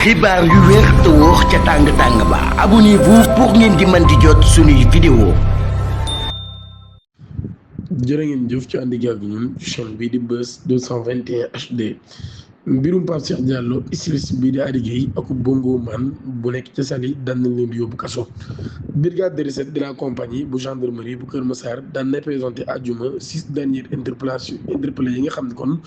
xibaar yu wér te wóor ca tàng-tàng ba abonnez-vous pour ngeen di mën di jot suñuy vidéo. jërë ngeen jëf ci ànd ak ñun chaîne bii di Buzz 221 HD mbirum Pape Cheikh Diallo styliste bii di Ady Gueye ak bongo man bu nekk ca Saly daan nañ leen di yóbbu kaso. brigade de recherche de la compagnie bu gendarmerie bu Kër Massar daan na présenté àjjuma 6 dernières interpellés yi nga xam ne kon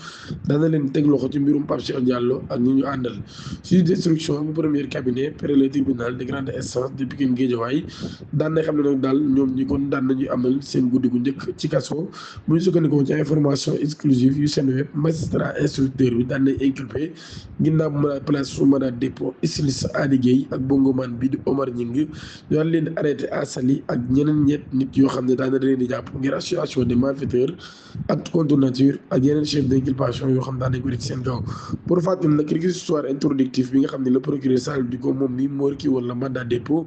daan na leen teg loxo ci mbirum Pape Cheikh Diallo ak ñi ñu àndal. juge d'instruction bu premier cabinet près le tribunal de grande instance de Pikine Guédiawaye daan na xam ne nag daal ñoom ñi kon daan nañuy amal seen guddi gu njëkk ci kaso bu ñu sukkandikoo ci information exclusive yu Seneweb magistrat instructeur bi daan nañ inculpé ginnaaw bu ma place su mandat de dépôt styliste Ady Gueye ak bongoman bi di Omar Gningue daan leen arrêté à Saly ak ñeneen nit yoo xam ne daan na leen di jàpp ngir association des malfaiteurs ak contre nature ak yeneen chef d'inculpation yoo xam ne daan nañ ko def ci seen kaw. pour fàttali nag réquisitoire introductif bi nga xam ne le procureur Sall di ko moom mi moo kii woon la mandat de dépôt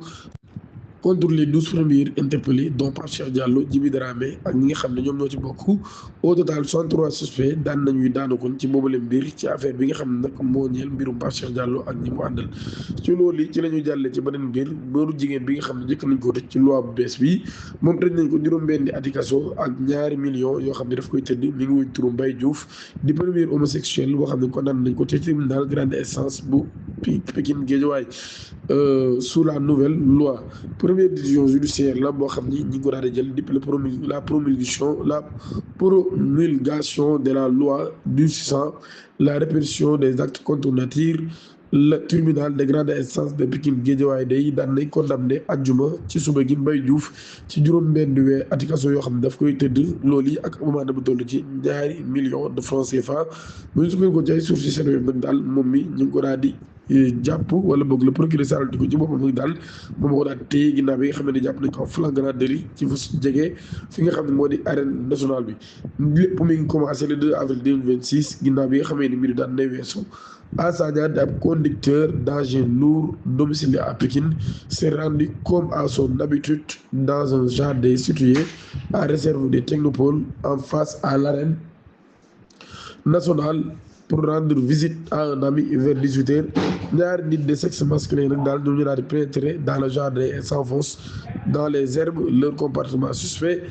contre les 12 premiers interpellés dont Pape Cheikh Diallo Djiby Dramé ak ñi nga xam ne ñoom ñoo ci bokk au total 63 suspects daan nañuy daanukon ci boobale mbir ci affaire bi nga xam ne nag moo ñeel mbirum Pape Cheikh Diallo ak ñi mu àndal. ci loolu ci la ñu jàllee ci beneen mbir booru jigéen bi nga xam ne njëkk nañ ko tëj ci loi bu bees bi moom tëj nañ ko juróom-benni ati kaso ak ñaari millions yoo xam ne daf koy tëdd mi ngi wuñ turu Mbaye Diouf di premier homosexuel boo xam ne condamné nañ ko ci tribunal grande instance bu Pikine Guédiawaye sous la nouvelle loi. Première décision judiciaire la boo xam ni ñi ngi ko daal di jël depuis la promulgation de la loi durcissant la répression des actes contre nature. Le tribunal de grande instance de Pikine Guédiawaye day daan nañ condamné àjjuma ci suba gi Mbaye Diouf ci juróom-benn weer ati kaso yoo xam ne daf koy tëdd loolu yi ak amende bu toll ci ñaari millions de francs CFA bu ñu sukkandikoo ci ay sources ci Seneweb nag daal moom mi ñu ngi ko daal di jàpp wala boog le procureur Sall di ko ci boppam nag daal moom moo ko daal téye ginnaaw bi nga xam ne jàpp nañ ko flagrant délit ci fu jege fi nga xam ne moo di arène nationale bi lépp mi ngi commencé le 2 avril 2026 ginnaaw bi nga xamee ni mbir daan nay weesu. Assadia di ab conducteur d'engin lourd domicilié à Pikine s'est rendu comme à son habitude dans un jardin situé à réserve des Technopoles en face à l'arène nationale pour rendre visite à un ami vers 18h. ñaari nit de sexe masculin nag daal ñu daal di pénétrer dans le jardin et s'enfoncent dans les herbes. Leur comportement suspect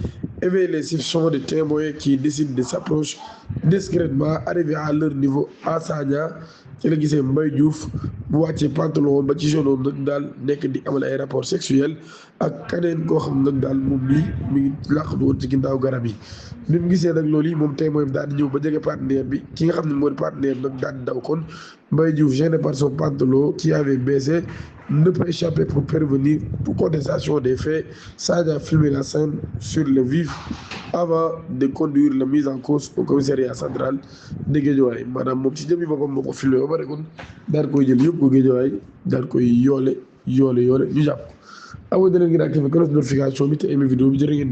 éveille les soupçons des témoins qui décident de s'approcher discrètement. Arrivé à leur niveau, Assadia ci la gisee Mbaye Diouf bu wàccee pantalon ba ci genou nag daal nekk di amal ay rapports sexuels ak keneen koo xam nag daal moom mi ngi làqatu woon ci ginnaaw garab yi. bi mu gisee nag loolu yi moom tey mooy daal di ñëw ba jege partenaire bi ki nga xam ne moo di partenaire nag daal di daw kon Mbaye Diouf gêné par son pantalon qui avait baissé ne peut échapper pour parvenir pour contestation des faits. Sadia a filmé la scène sur le vif avant de conduire la mise en cause au commissariat central de Guédiawaye maanaam moom ci jëmmi boppam moo ko filmé ba pare kon daal koy jël yëpp ko Guédiawaye daal koy yoole ñu jàpp ko. amoo da leen ngeen activé cloche de notification bi te aimé vidéo bi jërë ngeen